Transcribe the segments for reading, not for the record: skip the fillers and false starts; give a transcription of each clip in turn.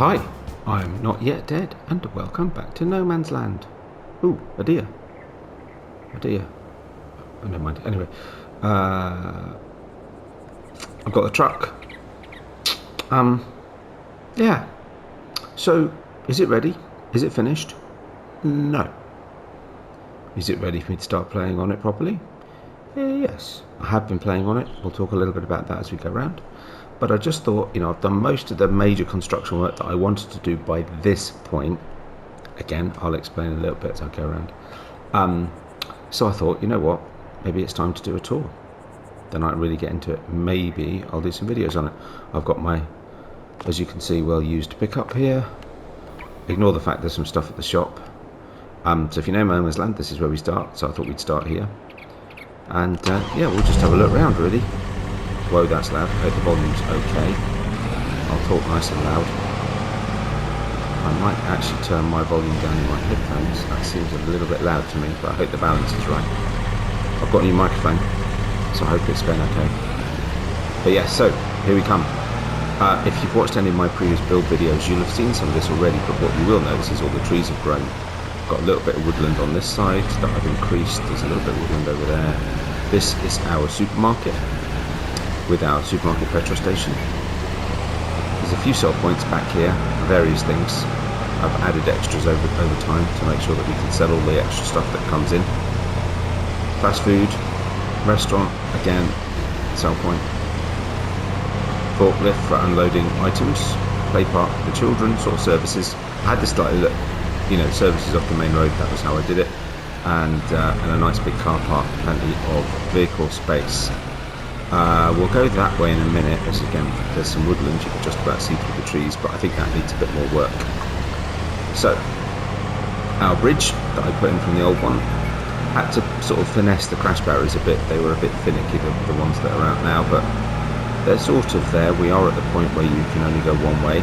Hi, I'm not yet dead, and welcome back to No Man's Land. Ooh, a deer. A deer. Oh, never mind. Anyway, I've got the truck. Yeah. So, is it ready? Is it finished? No. Is it ready for me to start playing on it properly? Yes. I have been playing on it. We'll talk a little bit about that as we go around. But I just thought, I've done most of the major construction work that I wanted to do by this point. Again, I'll explain a little bit as I go around. So I thought, you know what? Maybe it's time to do a tour. Then I really get into it. Maybe I'll do some videos on it. I've got my, as you can see, well-used pickup here. Ignore the fact there's some stuff at the shop. So if you know No Man's Land, this is where we start. So I thought we'd start here. And yeah, we'll just have a look around, really. Whoa, that's loud. I hope the volume's okay. I'll talk nice and loud. I might actually turn my volume down in my headphones. That seems a little bit loud to me, but I hope the balance is right. I've got a new microphone, so I hope it's going okay. But yeah, so here we come. If you've watched any of my previous build videos, you'll have seen some of this already, but what you will notice is all the trees have grown. Got a little bit of woodland on this side that I've increased. There's a little bit of woodland over there. This is our supermarket with our supermarket petrol station. There's a few sell points back here, various things. I've added extras over time to make sure that we can sell all the extra stuff that comes in. Fast food, restaurant, again, sell point. Forklift for unloading items. Play park for the children, sort of services. I had this slightly look, services off the main road, that was how I did it. And a nice big car park, plenty of vehicle space. We'll go that way in a minute, as again, there's some woodland, you can just about see through the trees, but I think that needs a bit more work. So, our bridge that I put in from the old one, had to sort of finesse the crash barriers a bit. They were a bit finicky, the ones that are out now, but they're sort of there. We are at the point where you can only go one way.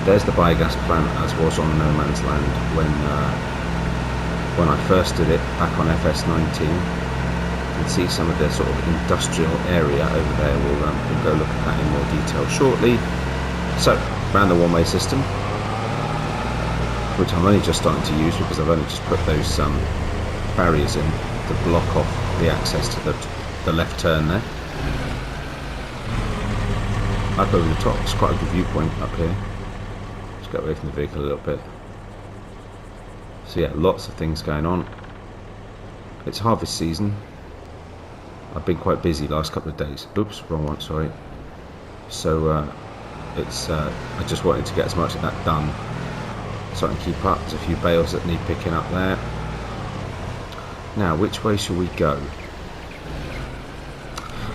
There's the biogas plant, as was on No Man's Land when I first did it, back on FS19. See some of the sort of industrial area over there. We'll go look at that in more detail shortly. So, around the one-way system, which I'm only just starting to use because I've only just put those barriers in to block off the access to the left turn there. Up over the top, it's quite a good viewpoint up here. Just get away from the vehicle a little bit. So yeah, lots of things going on. It's harvest season. I've been quite busy last couple of days. Oops, wrong one, sorry. So I just wanted to get as much of that done so I can keep up. There's a few bales that need picking up there. Now, which way shall we go?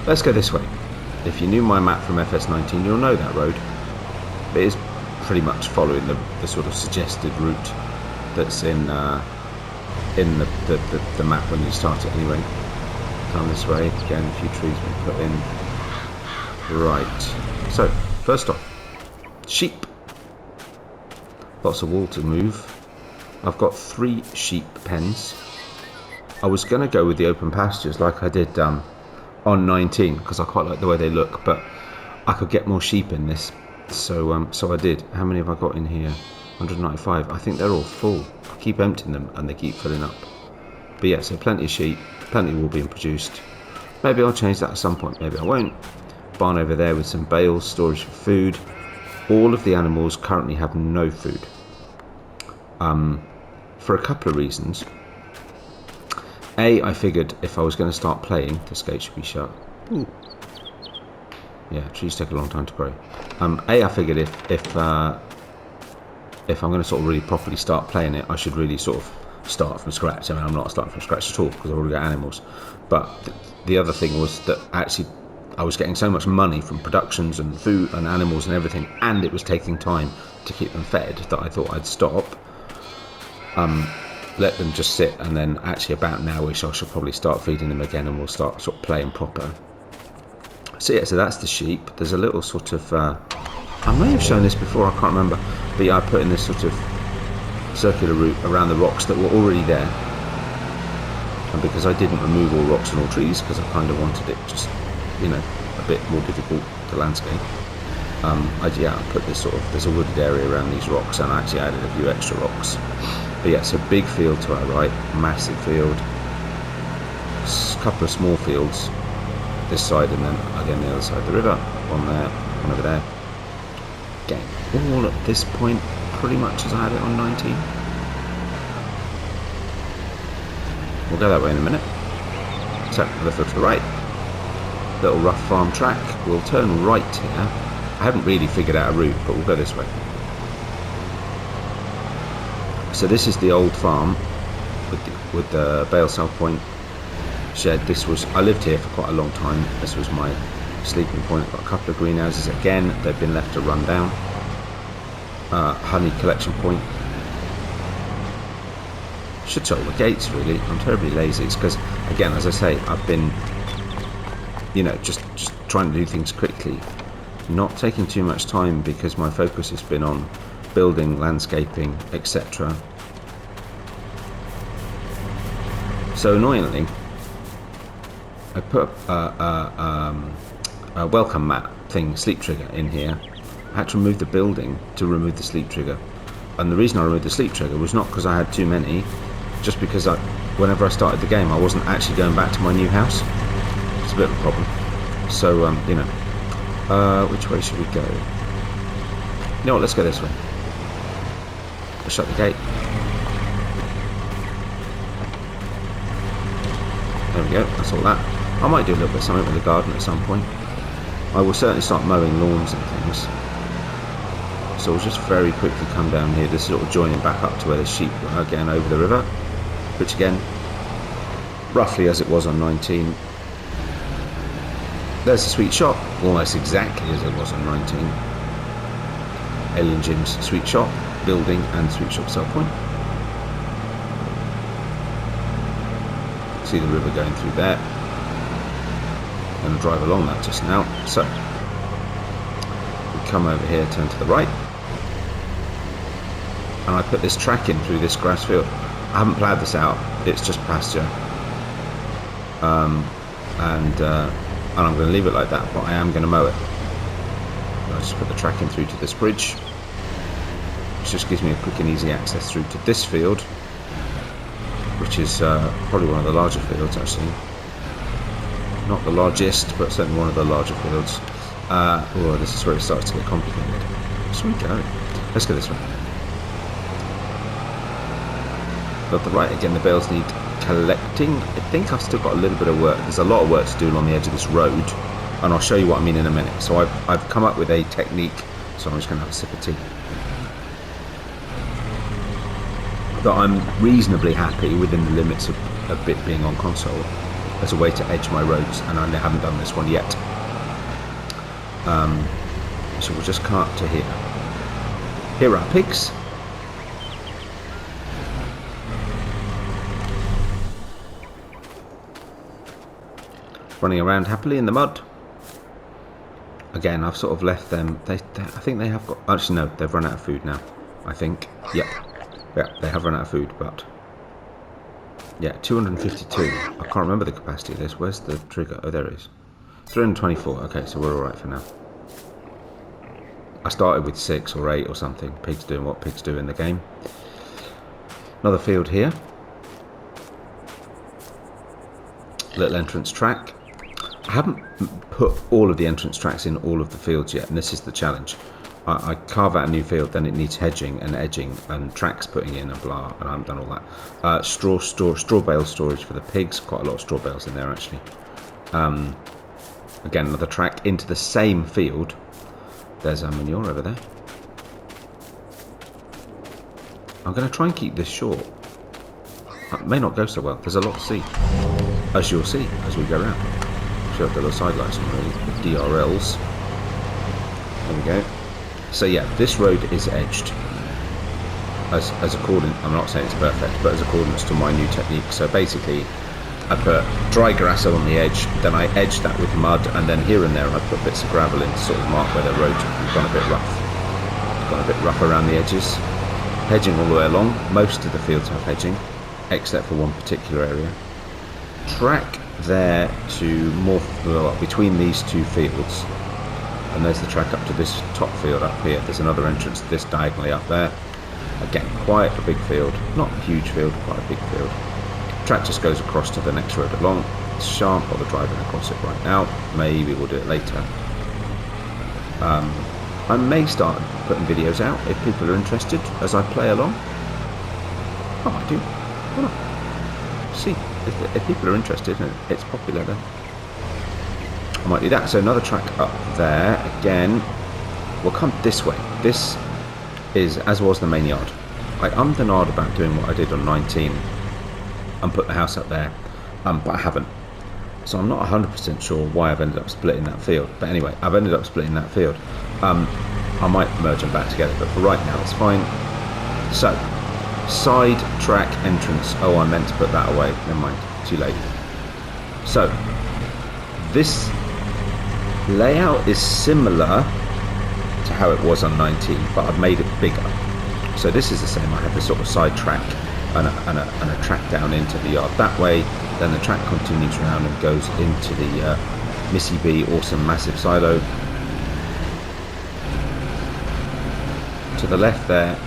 Let's go this way. If you knew my map from FS19, you'll know that road. It is pretty much following the sort of suggested route that's in the map when you start it anyway. Down this way, again, a few trees been put in. Right, so first off, sheep. Lots of wool to move. I've got 3 sheep pens. I was going to go with the open pastures like I did on 19 because I quite like the way they look, but I could get more sheep in this, so I did. How many have I got in here? 195. I think they're all full. I keep emptying them and they keep filling up. But yeah, so plenty of sheep. Plenty will be produced. Maybe I'll change that at some point, maybe I won't. Barn over there with some bales, storage for food. All of the animals currently have no food. For a couple of reasons. A, I figured if I was going to start playing, this gate should be shut. Ooh. Yeah, trees take a long time to grow. A, I figured if I'm going to sort of really properly start playing it, I should really sort of start from scratch. I mean, I'm not starting from scratch at all because I've already got animals. But the other thing was that actually I was getting so much money from productions and food and animals and everything, and it was taking time to keep them fed, that I thought I'd stop, let them just sit, and then actually about now-ish I shall probably start feeding them again and we'll start sort of playing proper. So yeah, so that's the sheep. There's a little sort of I may have shown this before, I can't remember, but yeah, I put in this sort of circular route around the rocks that were already there, and because I didn't remove all rocks and all trees because I kind of wanted it just a bit more difficult to landscape, I put this sort of, there's a wooded area around these rocks, and I actually added a few extra rocks. But yeah, it's a big field to our right, massive field, a couple of small fields this side, and then again the other side of the river, one there, one over there. Again, all at this point pretty much as I had it on 19. We'll go that way in a minute. So, another field to the right, little rough farm track. We'll turn right here. I haven't really figured out a route, but we'll go this way. So this is the old farm with the bale sell point shed. This was, I lived here for quite a long time. This was my sleeping point. I've got a couple of greenhouses. Again, they've been left to run down. Honey collection point. Should show all the gates really. I'm terribly lazy. It's because, again, as I say, I've been, you know, just trying to do things quickly, not taking too much time, because my focus has been on building, landscaping, etc. So annoyingly, I put a welcome mat thing, sleep trigger, in here. I had to remove the building to remove the sleep trigger, and the reason I removed the sleep trigger was not because I had too many, just because whenever I started the game I wasn't actually going back to my new house. It's a bit of a problem. So you know, which way should we go? You know what, let's go this way. Let's shut the gate. There we go, that's all that. I might do a little bit of something with the garden at some point. I will certainly start mowing lawns and things. So we'll just very quickly come down here, just sort of joining back up to where the sheep were again over the river, which again, roughly as it was on 19. There's the sweet shop, almost exactly as it was on 19. Alien Jim's sweet shop, building, and sweet shop sell point. See the river going through there. I'm going to drive along that just now. So we come over here, turn to the right, and I put this track in through this grass field. I haven't ploughed this out, it's just pasture, and I'm going to leave it like that, but I am going to mow it. I just put the track in through to this bridge, which just gives me a quick and easy access through to this field, which is probably one of the larger fields actually. Not the largest, but certainly one of the larger fields. Oh, this is where it starts to get complicated. So we go. Let's go this way. But the right again, the bales need collecting. I think I've still got a little bit of work. There's a lot of work to do along the edge of this road, and I'll show you what I mean in a minute. So I've come up with a technique. So I'm just going to have a sip of tea. That I'm reasonably happy within the limits of a bit being on console, as a way to edge my roads, and I haven't done this one yet. So we'll just come up to here. Here are pigs. Running around happily in the mud. Again, I've sort of left them. I think they have got. Actually, no, they've run out of food now. I think. Yep. Yeah, they have run out of food, but. Yeah, 252. I can't remember the capacity of this. Where's the trigger? Oh, there it is. 324. Okay, so we're alright for now. I started with 6 or 8 or something. Pigs doing what pigs do in the game. Another field here. Little entrance track. I haven't put all of the entrance tracks in all of the fields yet, and this is the challenge. I carve out a new field, then it needs hedging and edging and tracks putting in and blah, and I haven't done all that. Straw bale storage for the pigs, quite a lot of straw bales in there actually. Again, another track into the same field. There's our manure over there. I'm going to try and keep this short. It may not go so well, there's a lot to see, as you'll see as we go around. Show the little side lights on really, the DRLs. There we go. So yeah, this road is edged as according, I'm not saying it's perfect, but as accordance to my new technique. So basically I put dry grass along the edge, then I edge that with mud, and then here and there I put bits of gravel in to sort of mark where the road has gone a bit rough. It's gone a bit rough around the edges. Hedging all the way along. Most of the fields have hedging, except for one particular area. Track there to more, well, between these two fields. And there's the track up to this top field up here. There's another entrance to this diagonally up there. Again, quite a big field. Not a huge field, quite a big field. Track just goes across to the next road along. Shan't bother driving across it right now. Maybe we'll do it later. I may start putting videos out if people are interested as I play along. Oh, I do. Why not? See, if people are interested and it's popular, then I might do that. So another track up there. Again, we'll come this way. This is, as was the main yard. I ummed and ahed about doing what I did on 19 and put the house up there, but I haven't. So I'm not 100% sure why I've ended up splitting that field. But anyway, I've ended up splitting that field. I might merge them back together, but for right now it's fine. So, side track entrance. Oh, I meant to put that away. Never mind, too late. So, this layout is similar to how it was on 19, but I've made it bigger. So this is the same. I have this sort of side track and a track down into the yard that way. Then the track continues around and goes into the Missy B awesome massive silo. To the left there,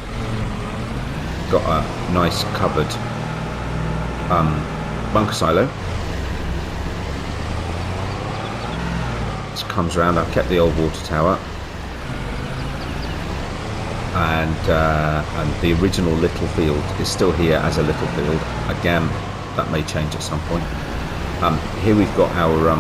got a nice covered bunker silo. This comes around. I've kept the old water tower. And the original little field is still here as a little field. Again, that may change at some point. Here we've got our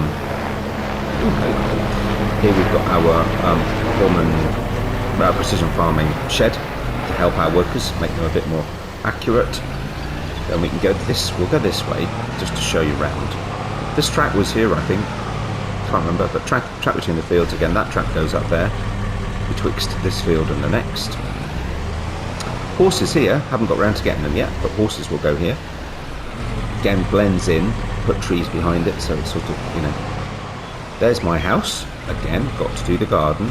precision farming shed to help our workers, make them a bit more accurate. Then we can go this. We'll go this way just to show you round. This track was here, I think. Can't remember, but track between the fields again. That track goes up there betwixt this field and the next. Horses here, haven't got round to getting them yet, but horses will go here. Again, blends in, put trees behind it, so it's sort of, you know. There's my house. Again, got to do the garden.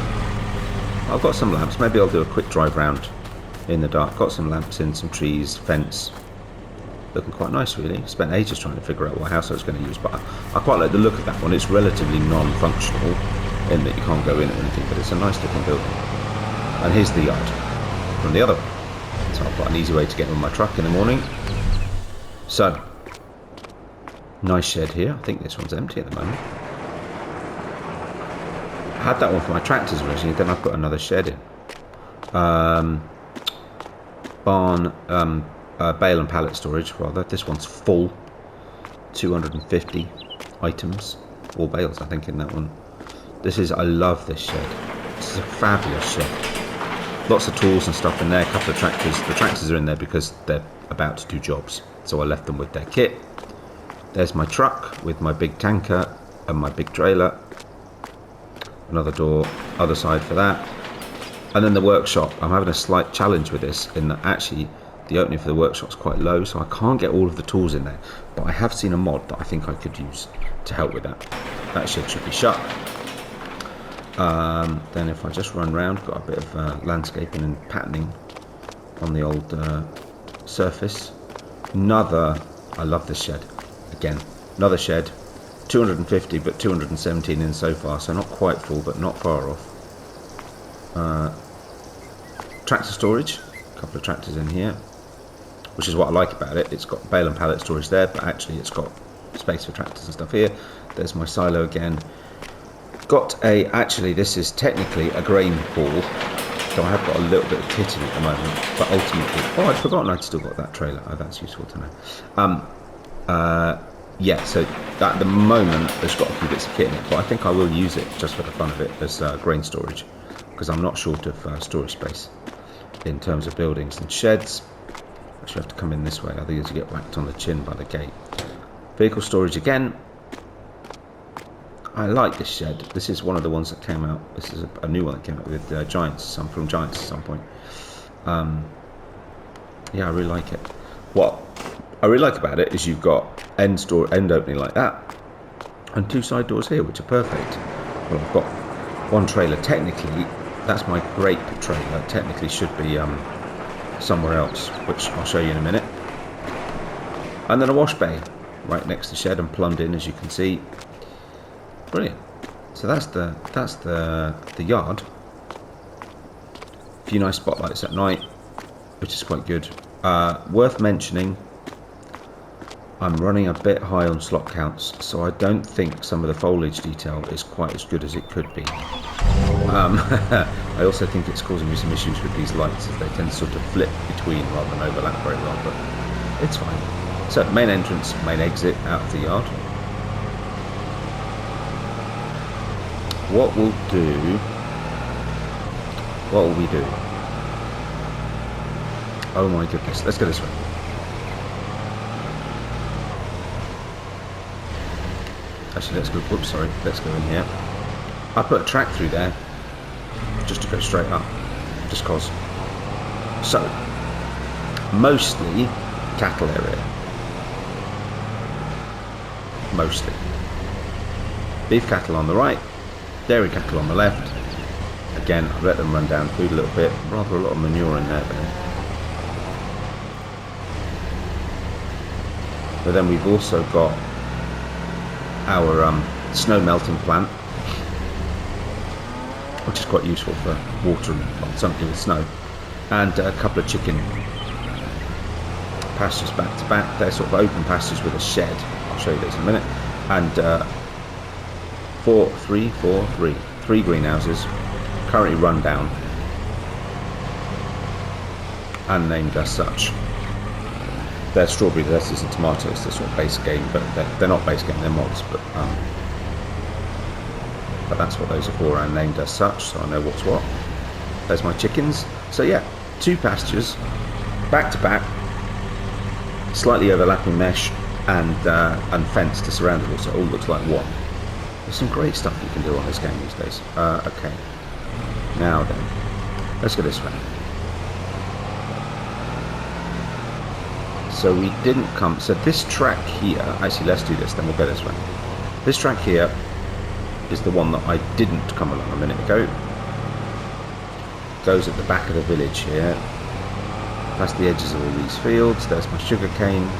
I've got some lamps. Maybe I'll do a quick drive round in the dark. Got some lamps in, some trees, fence. Looking quite nice, really. Spent ages trying to figure out what house I was going to use, but I quite like the look of that one. It's relatively non-functional in that you can't go in or anything, but it's a nice looking building. And here's the yard from the other one. So I've got an easy way to get on my truck in the morning. So, nice shed here. I think this one's empty at the moment. I had that one for my tractors originally, then I put another shed in. Barn, bale and pallet storage rather. This one's full. 250 items. All bales I think in that one. I love this shed. This is a fabulous shed. Lots of tools and stuff in there, a couple of tractors. The tractors are in there because they're about to do jobs. So I left them with their kit. There's my truck with my big tanker and my big trailer. Another door, other side for that. And then the workshop. I'm having a slight challenge with this in that actually the opening for the workshop's quite low, so I can't get all of the tools in there. But I have seen a mod that I think I could use to help with that. That shed should be shut. Then if I just run round, got a bit of landscaping and patterning on the old surface. I love this shed. Again, another shed. 250 but 217 in so far, so not quite full but not far off. Tractor storage, a couple of tractors in here, which is what I like about it. It's got bale and pallet storage there, but actually it's got space for tractors and stuff here. There's my silo again. Actually this is technically a grain hall, so I have got a little bit of kitting at the moment, but ultimately, I'd forgotten I'd still got that trailer. Oh, that's useful to know. Yeah, so at the moment there's got a few bits of kit in it, but I think I will use it just for the fun of it as grain storage, because I'm not short of storage space in terms of buildings and sheds. Actually have to come in this way, otherwise you get whacked on the chin by the gate. Vehicle storage again. I like this shed. This is one of the ones that came out. This is a new one that came out with Giants, from Giants at some point. Yeah, I really like it. What I really like about it is you've got end opening like that, and two side doors here, which are perfect. Well, I've got one trailer. Technically, that's my grape trailer. Technically, should be somewhere else, which I'll show you in a minute. And then a wash bay right next to the shed and plumbed in, as you can see. Brilliant. So that's the yard. A few nice spotlights at night, which is quite good. Worth mentioning, I'm running a bit high on slot counts, so I don't think some of the foliage detail is quite as good as it could be. I also think it's causing me some issues with these lights, as they tend to sort of flip between rather than overlap very well, but it's fine. So main entrance, main exit out of the yard. What will we do? Oh my goodness, let's go this way. Actually, let's go, whoops, sorry, let's go in here. I put a track through there, just to go straight up, just cause. So, mostly cattle area. Mostly. Beef cattle on the right, dairy cattle on the left. Again, I've let them run down food a little bit, rather a lot of manure in there. But then we've also got our snow melting plant, which is quite useful for watering something with snow, and a couple of chicken pastures back to back. They're sort of open pastures with a shed. I'll show you those in a minute. And three greenhouses, currently run down and named as such. They're strawberry, lettuce and tomatoes. They're sort of base game, but they're not base game, they're mods, but that's what those are for, and named as such, so I know what's what. There's my chickens. So yeah, 2 pastures, back to back, slightly overlapping mesh, and fence to surround it all, so it all looks like one. There's some great stuff you can do on this game these days. Okay, now then, let's go this way. So we didn't come, so this track here, actually let's do this, then we'll go this way. This track here is the one that I didn't come along a minute ago. Goes at the back of the village here, past the edges of all these fields. There's my sugar cane.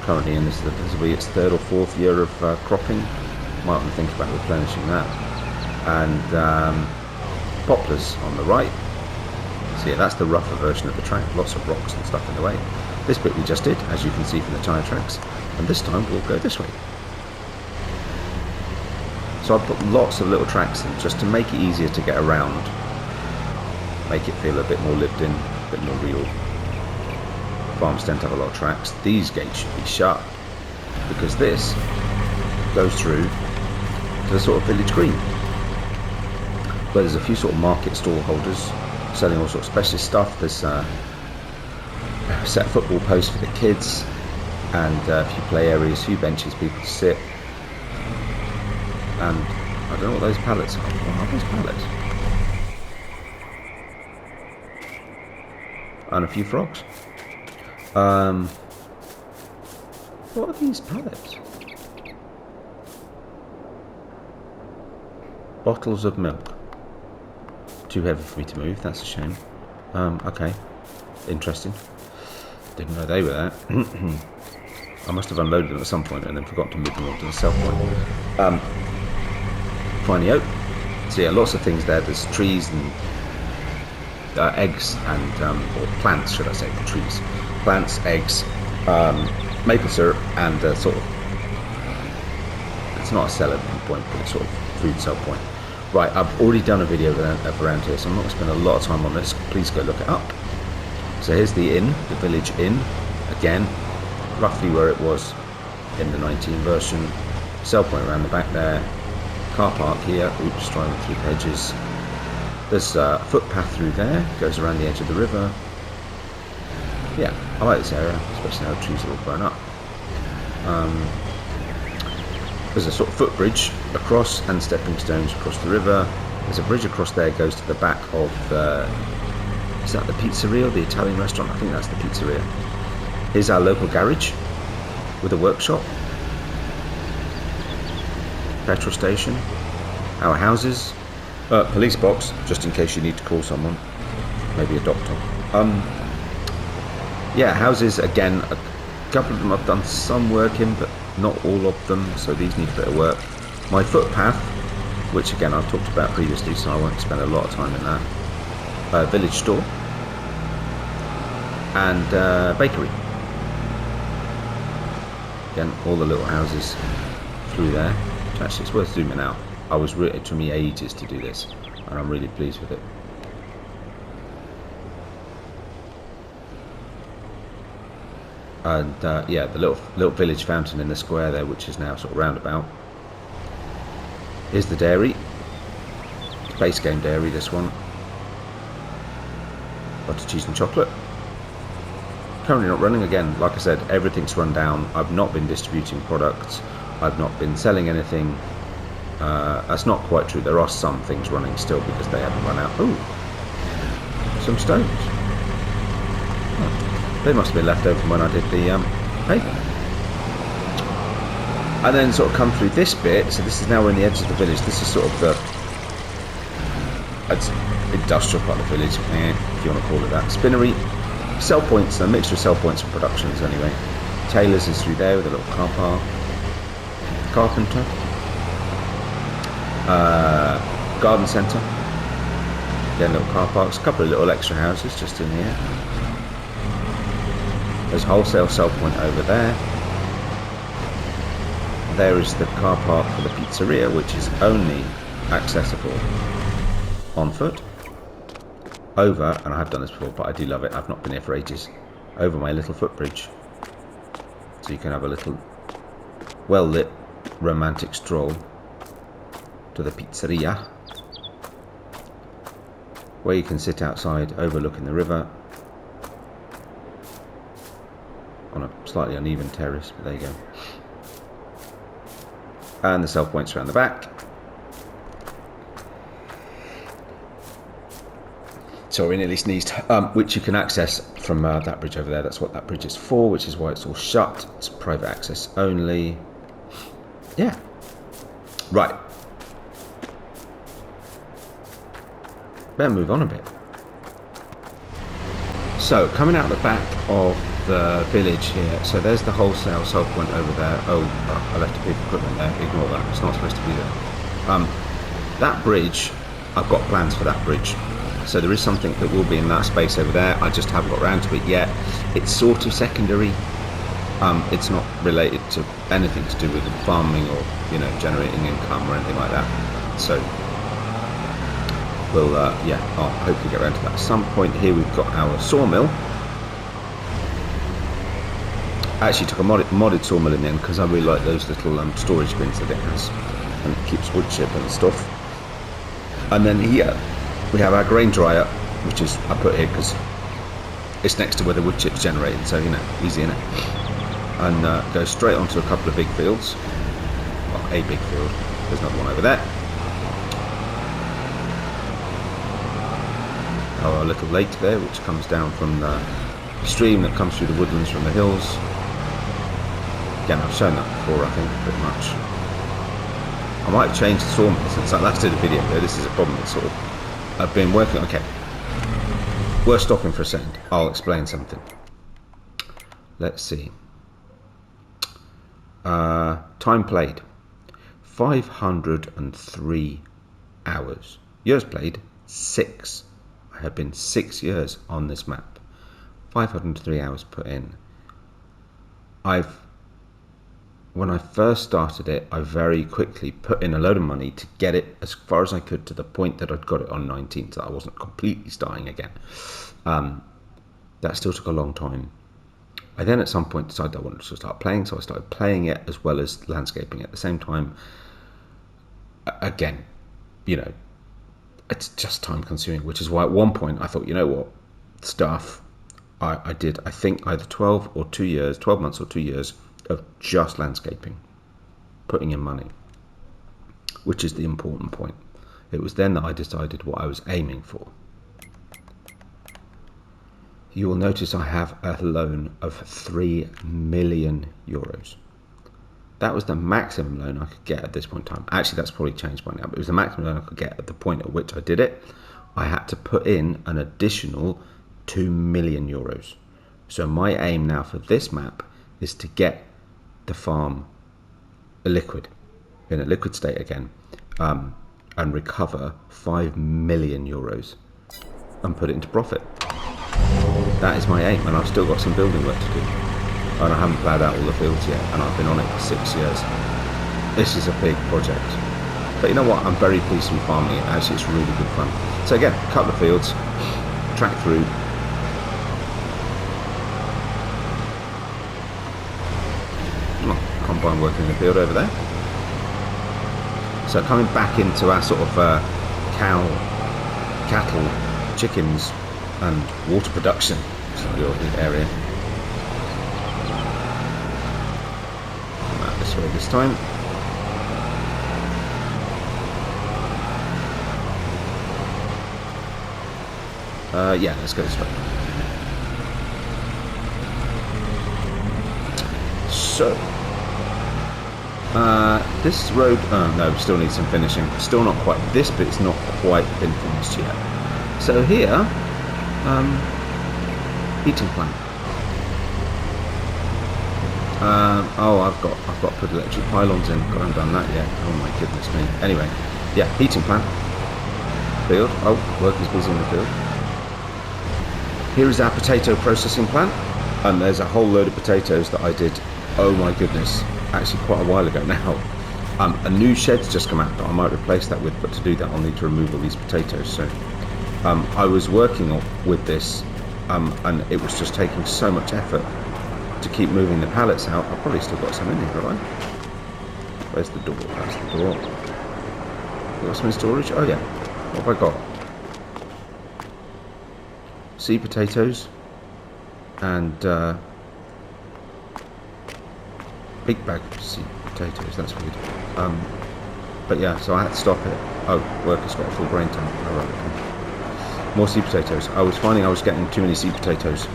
Currently in this will be its 3rd or 4th year of cropping. Might want to think about replenishing that. And poplars on the right. So yeah, that's the rougher version of the track. Lots of rocks and stuff in the way. This bit we just did, as you can see from the tyre tracks. And this time we'll go this way. So I've put lots of little tracks in just to make it easier to get around. Make it feel a bit more lived in, a bit more real. Farms tend to have a lot of tracks. These gates should be shut because this goes through to the sort of village green, where there's a few sort of market stall holders selling all sorts of specialist stuff. There's a set football post for the kids, and a few play areas, a few benches, people to sit. And I don't know what those pallets are. What are those pallets? And a few frogs. What are these pallets? Bottles of milk. Too heavy for me to move, that's a shame. Okay. Interesting. Didn't know they were there. I must have unloaded them at some point and then forgot to move them onto the sell point. Finally out. So yeah, lots of things there. There's trees and eggs and, or plants should I say, trees. Plants, eggs, maple syrup, and sort of, it's not a seller point, but it's sort of food sell point. Right, I've already done a video of around here, so I'm not going to spend a lot of time on this. Please go look it up. So here's the inn, the village inn, again, roughly where it was in the 19 version. Sell point around the back there. Car park here, oops, driving through hedges. There's a footpath through there, goes around the edge of the river. Yeah, I like this area, especially now the trees are all grown up. There's a sort of footbridge across and stepping stones across the river. There's a bridge across there, goes to the back of the, is that the pizzeria or the Italian restaurant? I think that's the pizzeria. Here's our local garage with a workshop. Petrol station. Our houses. Police box, just in case you need to call someone. Maybe a doctor. Yeah, houses, again, a couple of them I've done some work in, but not all of them, so these need a bit of work. My footpath, which again I've talked about previously, so I won't spend a lot of time in that. Village store and bakery. Again, all the little houses through there. Actually, it's worth zooming out. It took me ages to do this, and I'm really pleased with it. And yeah, the little village fountain in the square there, which is now sort of roundabout. Here's the dairy. It's base game dairy, this one. Butter, cheese and chocolate. Currently not running. Again, like I said, everything's run down. I've not been distributing products. I've not been selling anything. That's not quite true. There are some things running still because they haven't run out. Ooh, some stones. Oh, they must have been left over from when I did the paper. And then sort of come through this bit. So this is now we're in the edge of the village. This is sort of the industrial part of the village, if you want to call it that. Spinnery, sell points, a mixture of sell points and productions anyway. Taylor's is through there with a little car park. Carpenter. Garden centre. Again, little car parks. A couple of little extra houses just in here. There's wholesale sell point over there. There is the car park for the pizzeria, which is only accessible on foot. Over, and I have done this before, but I do love it. I've not been here for ages. Over my little footbridge. So you can have a little well-lit romantic stroll to the pizzeria, where you can sit outside overlooking the river on a slightly uneven terrace, but there you go. And the sell points around the back. Sorry, nearly sneezed. Which you can access from that bridge over there. That's what that bridge is for, which is why it's all shut. It's private access only. Yeah. Right. Better move on a bit. So, coming out the back of the village here, so there's the wholesale sell point over there. Oh, I left a piece of equipment there. Ignore that. It's not supposed to be there. That bridge, I've got plans for that bridge. So there is something that will be in that space over there. I just haven't got around to it yet. It's sort of secondary. It's not related to anything to do with farming or, generating income or anything like that. So we'll, yeah, I'll hopefully get around to that at some point. Here we've got our sawmill. I actually took a modded sawmill in the end because I really like those little storage bins that it has, and it keeps wood chip and stuff. And then here we have our grain dryer, which is I put here because it's next to where the wood chips generated, so easy in it. And goes straight onto a couple of big fields. Well, a big field. There's another one over there. Our little lake there, which comes down from the stream that comes through the woodlands from the hills. Again, I've shown that before, I think, pretty much. I might have changed the sawmill since I last did a video there. This is a problem that's sort of I've been working on. Okay, we're stopping for a second. I'll explain something. Let's see. Time played 503 hours. Years played 6. I have been 6 years on this map. 503 hours put in. When I first started it, I very quickly put in a load of money to get it as far as I could to the point that I'd got it on 19, so I wasn't completely starting again. That still took a long time. I then at some point decided I wanted to start playing, so I started playing it as well as landscaping at the same time. Again, it's just time consuming, which is why at one point I thought, I did, I think, either 12 months or 2 years of just landscaping, putting in money, which is the important point. It was then that I decided what I was aiming for. You will notice I have a loan of 3 million euros. That was the maximum loan I could get at this point in time. Actually, that's probably changed by now, but it was the maximum loan I could get at the point at which I did it. I had to put in an additional 2 million euros. So my aim now for this map is to get the farm liquid. in a liquid state again, and recover 5 million euros and put it into profit. That is my aim, and I've still got some building work to do. And I haven't ploughed out all the fields yet, and I've been on it for 6 years. This is a big project. But you know what? I'm very pleased to be farming it. Actually, it's really good fun. So again, a couple of fields, track through. Combine working in the field over there. So coming back into our sort of cow, cattle, chickens and water production area. This way this time. Yeah, let's go this way. So, this road, no, still needs some finishing. Still not quite, this bit's not quite been finished yet. So here, heating plant. Oh, I've got to put electric pylons in. I haven't done that yet. Oh my goodness me. Anyway, yeah, heating plant. Field. Oh, work is busy in the field. Here is our potato processing plant, and there's a whole load of potatoes that I did. Oh my goodness, actually quite a while ago now. A new shed's just come out that I might replace that with, but to do that I'll need to remove all these potatoes. So I was working with this, and it was just taking so much effort to keep moving the pallets out. I've probably still got some in here, haven't I? Where's the door? That's the door. You got some in storage? Oh yeah. What have I got? Seed potatoes and big bag of seed potatoes. That's weird. But yeah, so I had to stop it. Oh, worker's got a full grain tank. Oh, right, okay. More seed potatoes. I was finding I was getting too many seed potatoes,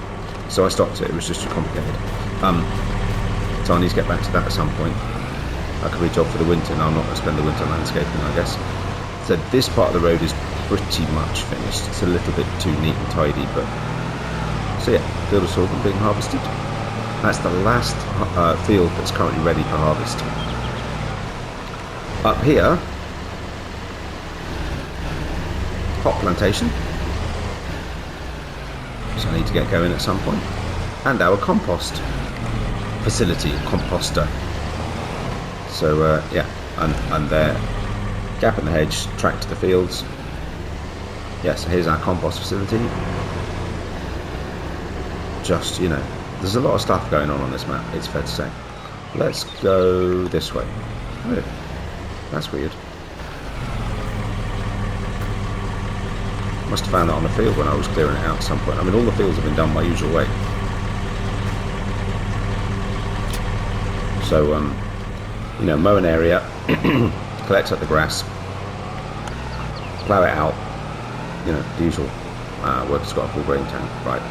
so I stopped it. It was just too complicated. So I need to get back to that at some point. That could be a job for the winter, and I'm not going to spend the winter landscaping, I guess. So this part of the road is pretty much finished. It's a little bit too neat and tidy, but so yeah, field of sorghum being harvested. That's the last field that's currently ready for harvest. Up here, hop plantation, so I need to get going at some point, and our compost facility, composter. So yeah, and there, gap in the hedge, track to the fields. Yeah, so here's our compost facility. Just, you know, there's a lot of stuff going on this map, it's fair to say. Let's go this way. Oh, that's weird. Must have found that on the field when I was clearing it out at some point. I mean, all the fields have been done my usual way. So, you know, mow an area, collect up the grass, plough it out. You know, the usual. Worker's got a full grain tank. Right,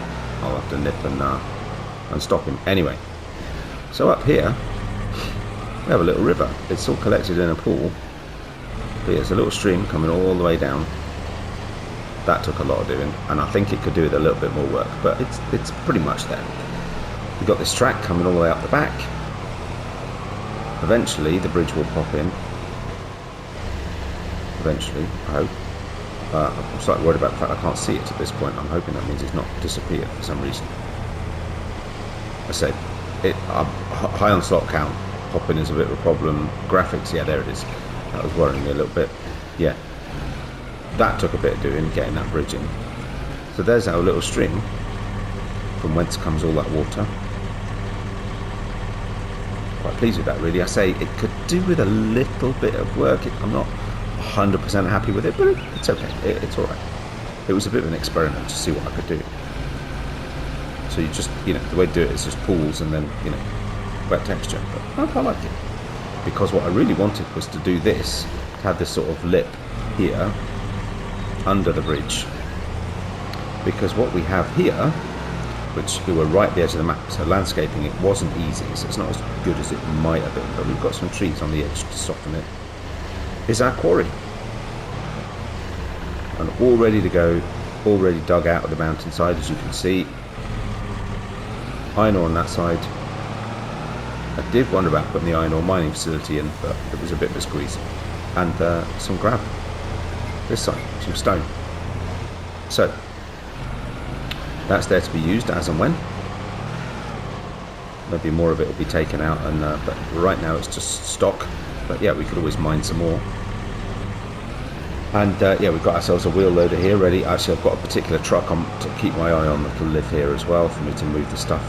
I'll have to nip and stop him. Anyway, so up here we have a little river. It's all collected in a pool. Here's a little stream coming all the way down. That took a lot of doing, and I think it could do with a little bit more work, but it's pretty much there. We've got this track coming all the way up the back. Eventually the bridge will pop in. Eventually, I hope. I'm slightly worried about the fact I can't see it at this point. I'm hoping that means it's not disappeared for some reason. I say, high on slot count, popping is a bit of a problem. Graphics, yeah, there it is. That was worrying me a little bit. Yeah, that took a bit of doing, getting that bridge in. So there's our little stream, from whence comes all that water. Quite pleased with that, really. I say it could do with a little bit of work. I'm not 100% happy with it, but it's okay. It's all right. It was a bit of an experiment to see what I could do. So you just, you know, the way to do it is just pools and then, you know, wet texture. But I like it, because what I really wanted was to do this, to have this sort of lip here under the bridge, because what we have here, which we were right at the edge of the map, so landscaping it wasn't easy, so it's not as good as it might have been, but we've got some trees on the edge to soften it, is our quarry. And all ready to go, already dug out of the mountainside, as you can see. Iron ore on that side, I did wonder about putting the iron ore mining facility in, but it was a bit of a squeeze. And some gravel. This side, some stone. So, that's there to be used as and when. Maybe more of it will be taken out, and but right now it's just stock. But yeah, we could always mine some more. And yeah, we've got ourselves a wheel loader here ready. Actually, I've got a particular truck on to keep my eye on that'll live here as well for me to move the stuff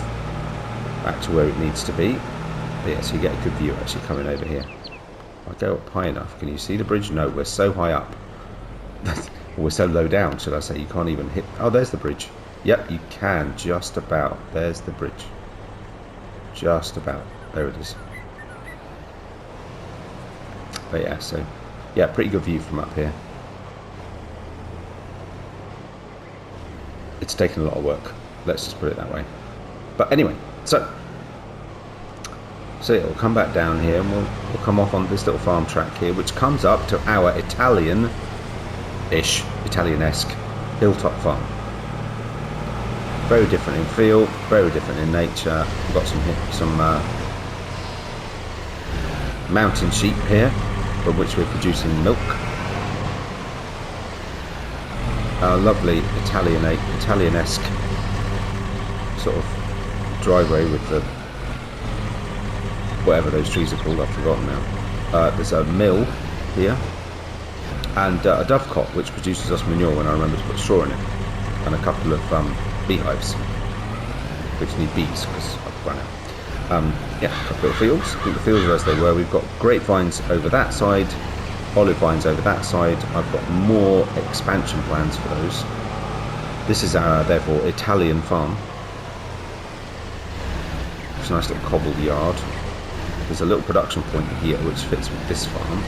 back to where it needs to be. But yeah, so you get a good view actually coming over here. If I go up high enough, can you see the bridge? No, we're so high up. We're so low down, should I say. You can't even hit... Oh, there's the bridge. Yep, you can, just about. There's the bridge. Just about. There it is. But yeah, so... Yeah, pretty good view from up here. It's taken a lot of work. Let's just put it that way. But anyway, so yeah, we'll come back down here and we'll come off on this little farm track here, which comes up to our Italian-ish, Italian-esque hilltop farm. Very different in feel, very different in nature. We've got some mountain sheep here, from which we're producing milk. Our lovely Italian-esque sort of driveway with the whatever those trees are called, I've forgotten now. There's a mill here and a dovecot which produces us manure when I remember to put straw in it, and a couple of beehives which need bees because I've run out. Yeah, a couple of fields. I think the fields are as they were. We've got grapevines over that side, olive vines over that side. I've got more expansion plans for those. This is our, therefore, Italian farm. It's a nice little cobbled yard. There's a little production point here which fits with this farm,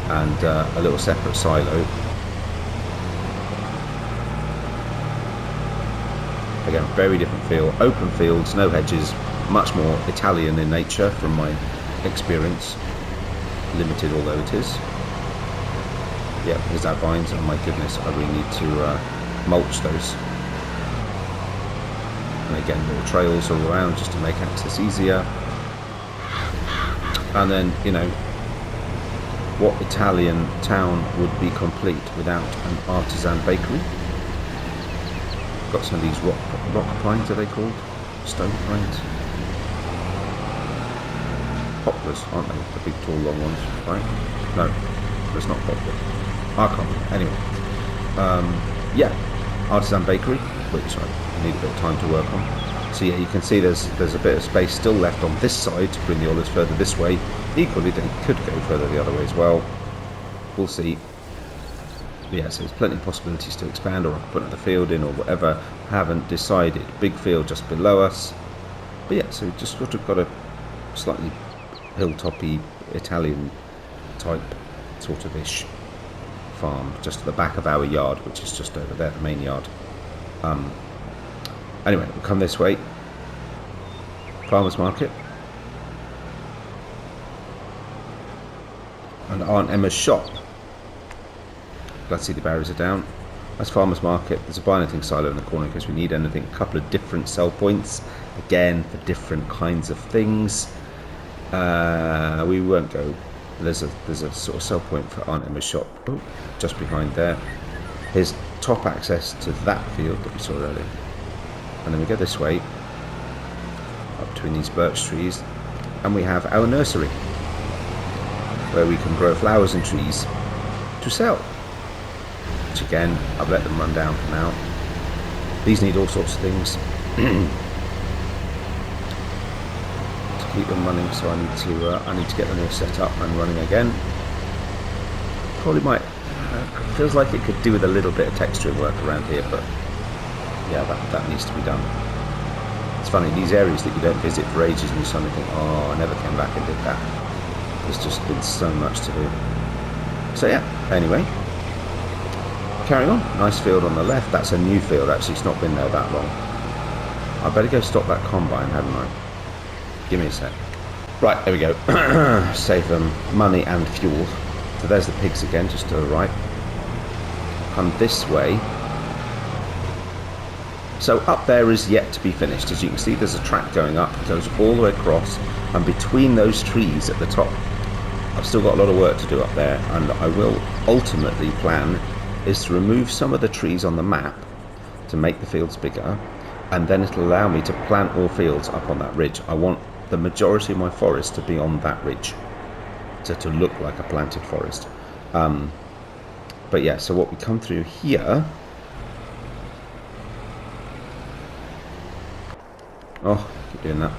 and a little separate silo. Again, very different feel. Open fields, no hedges, much more Italian in nature from my experience. Limited although it is. Yeah, there's our vines. Oh my goodness, I really need to mulch those. And again, little trails all around just to make access easier. And then, you know, what Italian town would be complete without an artisan bakery? Got some of these rock pines, are they called? Stone pines? Poplars, aren't they? The big tall long ones, right? No, it's not poplar. I can't remember. Anyway, yeah, artisan bakery, which I need a bit of time to work on. So yeah, you can see there's a bit of space still left on this side to bring the olives further this way. Equally, they could go further the other way as well. We'll see. But yeah, so there's plenty of possibilities to expand, or I could put another field in or whatever. Haven't decided. Big field just below us. But yeah, so just sort of got a slightly hilltoppy Italian type sort of ish farm just at the back of our yard, which is just over there, the main yard. Anyway, we'll come this way. Farmers Market. And Aunt Emma's shop. Glad to see the barriers are down. That's Farmers Market. There's a buy anything silo in the corner in case we need anything. A couple of different sell points. Again, for different kinds of things. We won't go. There's a sort of sell point for Aunt Emma's shop. Oh, just behind there. Here's top access to that field that we saw earlier. And then we go this way, up between these birch trees, and we have our nursery, where we can grow flowers and trees to sell. Which again, I've let them run down for now. These need all sorts of things to keep them running, so I need to get them all set up and running again. Probably might. Feels like it could do with a little bit of texturing work around here, but yeah, that needs to be done. It's funny, these areas that you don't visit for ages and you suddenly think, oh, I never came back and did that. There's just been so much to do. So yeah, anyway, carrying on. Nice field on the left. That's a new field, actually. It's not been there that long. I better go stop that combine, hadn't I? Give me a sec. Right, there we go. Save them money and fuel. So there's the pigs again, just to the right. Come this way. So up there is yet to be finished. As you can see, there's a track going up. It goes all the way across, and between those trees at the top, I've still got a lot of work to do up there, and I will ultimately plan is to remove some of the trees on the map to make the fields bigger, and then it'll allow me to plant more fields up on that ridge. I want the majority of my forest to be on that ridge, so to look like a planted forest. But yeah, so what we come through here, oh, keep doing that,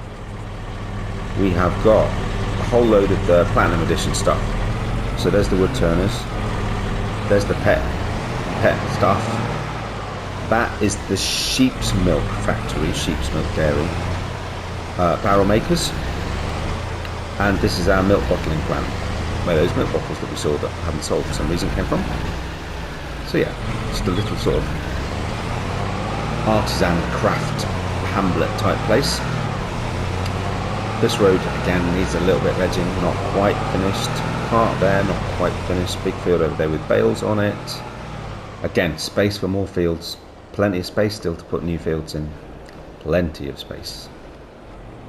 we have got a whole load of the Platinum Edition stuff. So there's the wood turners, there's the pet stuff, that is the sheep's milk factory, sheep's milk dairy, barrel makers, and this is our milk bottling plant, where those milk bottles that we saw that haven't sold for some reason came from. So yeah, just a little sort of artisan craft hamlet type place. This road again needs a little bit of edging, not quite finished. Part there, not quite finished. Big field over there with bales on it. Again, space for more fields. Plenty of space still to put new fields in. Plenty of space.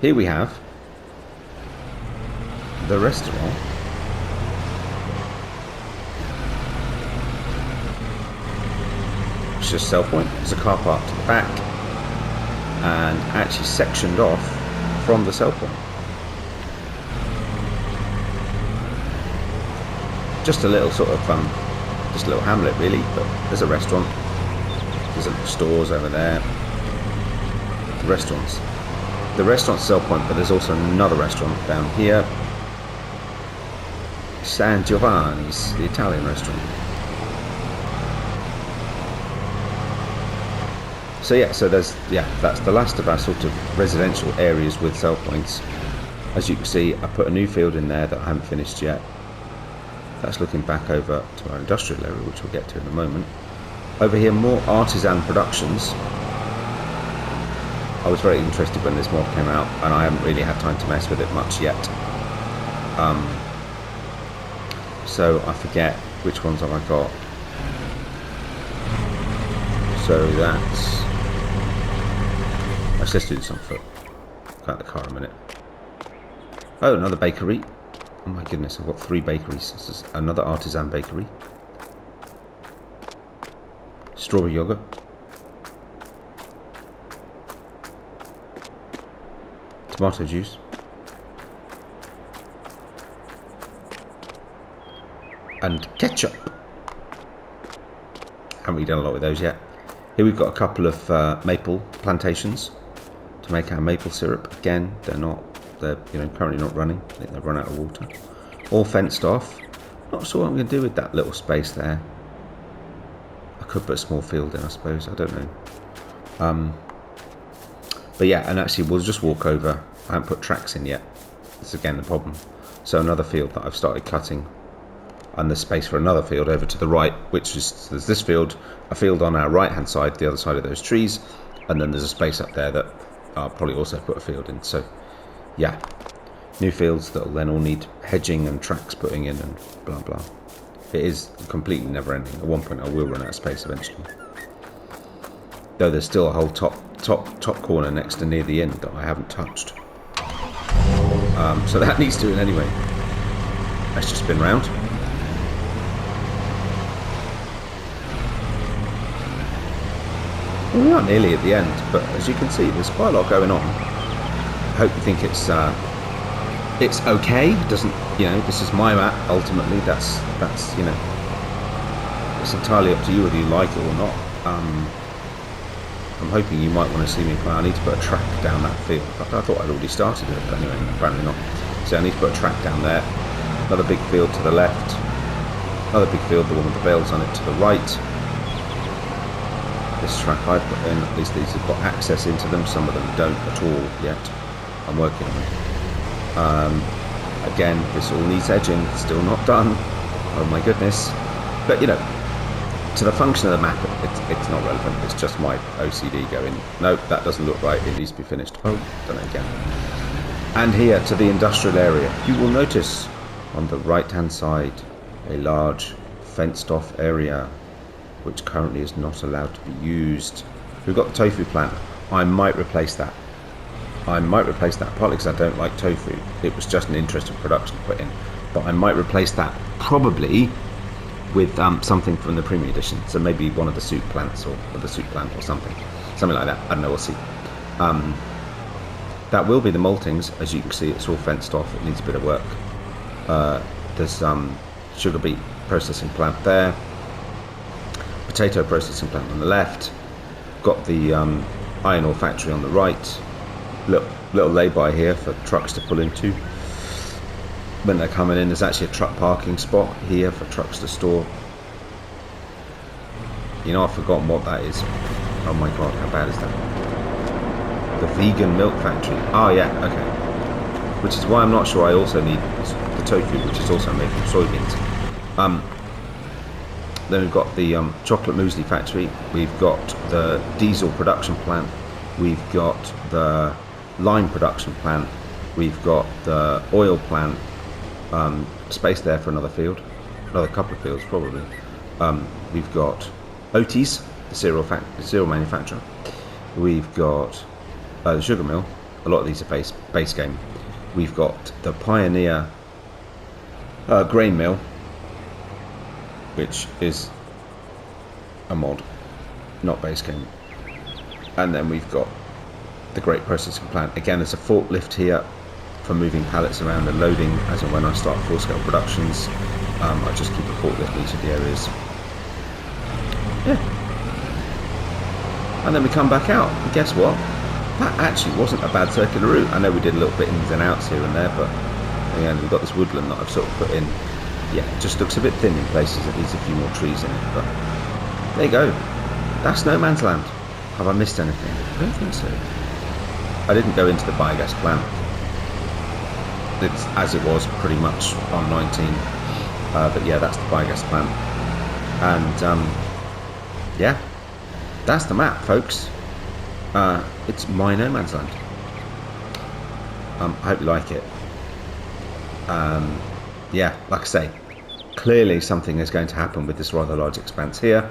Here we have the restaurant. It's just sell point. There's a car park to the back, and actually sectioned off from the sell point. Just a little sort of just a little hamlet really, but there's a restaurant, there's stores over there. The restaurant's sell point, but there's also another restaurant down here, San Giovanni's, the Italian restaurant. So yeah, that's the last of our sort of residential areas with sell points. As you can see, I put a new field in there that I haven't finished yet. That's looking back over to our industrial area, which we'll get to in a moment. Over here, more artisan productions. I was very interested when this mod came out, and I haven't really had time to mess with it much yet. So I forget which ones have I got. So that's... Let's do this on foot. Go out the car a minute. Oh, another bakery. Oh my goodness, I've got 3 bakeries. This is another artisan bakery. Strawberry yogurt. Tomato juice. And ketchup. Haven't really done a lot with those yet. Here we've got a couple of maple plantations to make our maple syrup. Again, they're currently not running. I think they've run out of water. All fenced off. Not sure what I'm going to do with that little space there. I could put a small field in, I suppose. I don't know. But yeah, and actually we'll just walk over. I haven't put tracks in yet. That's again the problem. So another field that I've started cutting. And there's space for another field over to the right, which is, there's this field, a field on our right hand side, the other side of those trees, and then there's a space up there that I'll probably also put a field in. So yeah, new fields that'll then all need hedging and tracks putting in and blah blah. It is completely never ending. At one point I will run out of space eventually, though there's still a whole top corner next to near the end that I haven't touched, so that needs doing anyway. Let's just spin round. Well, we are nearly at the end, but as you can see, there's quite a lot going on. I hope you think it's okay. It doesn't, this is my map. Ultimately, that's it's entirely up to you whether you like it or not. I'm hoping you might want to see me play. I need to put a track down that field. In fact, I thought I'd already started it, but anyway, apparently not. So I need to put a track down there. Another big field to the left. Another big field, the one with the bales on it, to the right. This track I put in, at least these have got access into them. Some of them don't at all yet. I'm working on it. Again, this all needs edging. It's still not done. Oh my goodness. But to the function of the map, it's not relevant. It's just my OCD going, nope, that doesn't look right. It needs to be finished. Oh, done it again. And here to the industrial area. You will notice on the right hand side a large fenced off area which currently is not allowed to be used. We've got the tofu plant. I might replace that. Partly because I don't like tofu. It was just an interesting production to put in. But I might replace that probably with something from the premium edition. So maybe one of the soup plants or the soup plant or something like that. I don't know, we'll see. That will be the maltings. As you can see, it's all fenced off. It needs a bit of work. There's sugar beet processing plant there, potato processing plant on the left, got the iron ore factory on the right, little lay-by here for trucks to pull into when they're coming in. There's actually a truck parking spot here for trucks to store. You know, I've forgotten what that is. Oh my god, how bad is that? The vegan milk factory. Oh yeah, okay. Which is why I'm not sure I also need the tofu, which is also made from soybeans. Then we've got the chocolate muesli factory. We've got the diesel production plant. We've got the lime production plant. We've got the oil plant. Space there for another couple of fields probably. We've got Otis, the cereal manufacturer. We've got the sugar mill. A lot of these are base game. We've got the Pioneer grain mill, which is a mod, not base game. And then we've got the great processing plant. Again, there's a forklift here for moving pallets around and loading as and when I start full-scale productions. I just keep a forklift in each of the areas. Yeah. And then we come back out, and guess what? That actually wasn't a bad circular route. I know we did a little bit ins and outs here and there, but again, we've got this woodland that I've sort of put in. Yeah, it just looks a bit thin in places. It needs a few more trees in it, but there you go. That's no man's land. Have I missed anything? I don't think so. I didn't go into the biogas plant. It's as it was pretty much on 19. But yeah, that's the biogas plant. And yeah, that's the map, folks. It's my no man's land. I hope you like it. Yeah, like I say, clearly something is going to happen with this rather large expanse here.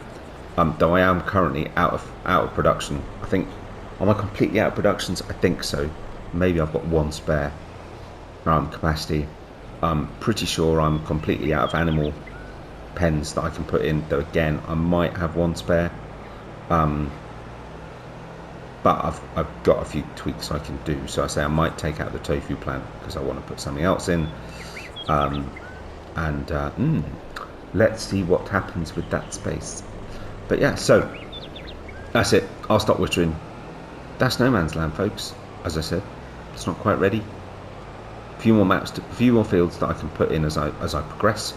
Though I am currently out of production. I think, am I completely out of productions? I think so. Maybe I've got one spare capacity. I'm pretty sure I'm completely out of animal pens that I can put in. Though again, I might have one spare. But I've got a few tweaks I can do. So I say I might take out the tofu plant because I want to put something else in. Let's see what happens with that space. But yeah, so that's it. I'll stop wittering. That's no man's land, folks. As I said, it's not quite ready. A few more maps, a few more fields that I can put in as I progress.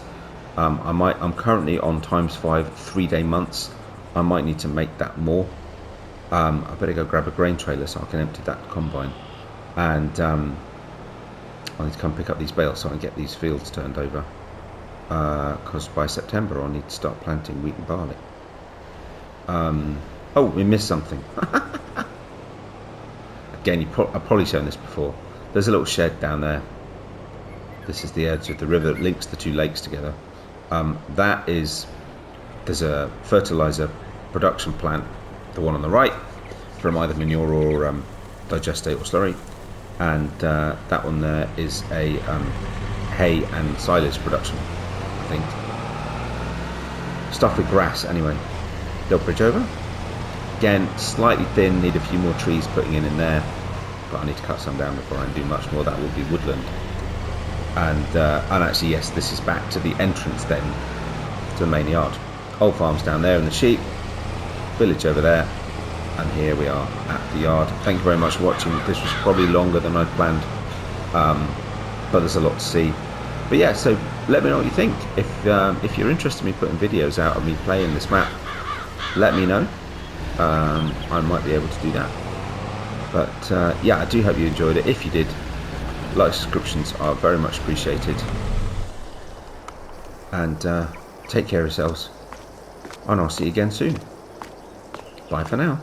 I'm currently on ×5 3-day months. I might need to make that more. I better go grab a grain trailer so I can empty that combine, and I need to come pick up these bales so I can get these fields turned over. Because by September I'll need to start planting wheat and barley. Oh, we missed something. Again, I've probably shown this before. There's a little shed down there. This is the edge of the river that links the two lakes together. There's a fertilizer production plant, the one on the right, from either manure or digestate or slurry, and that one there is a hay and silage production, I think. Stuff with grass anyway. They'll bridge over. Again, slightly thin, need a few more trees putting in there, but I need to cut some down before I can do much more. That will be woodland. And actually, yes, this is back to the entrance then to the main yard. Old farms down there and the sheep, village over there, and here we are at the yard. Thank you very much for watching. This was probably longer than I'd planned, but there's a lot to see. But yeah, so let me know what you think. If you're interested in me putting videos out of me playing this map, let me know. I might be able to do that. But yeah, I do hope you enjoyed it. If you did, like, subscriptions are very much appreciated. And take care of yourselves, and I'll see you again soon. Bye for now.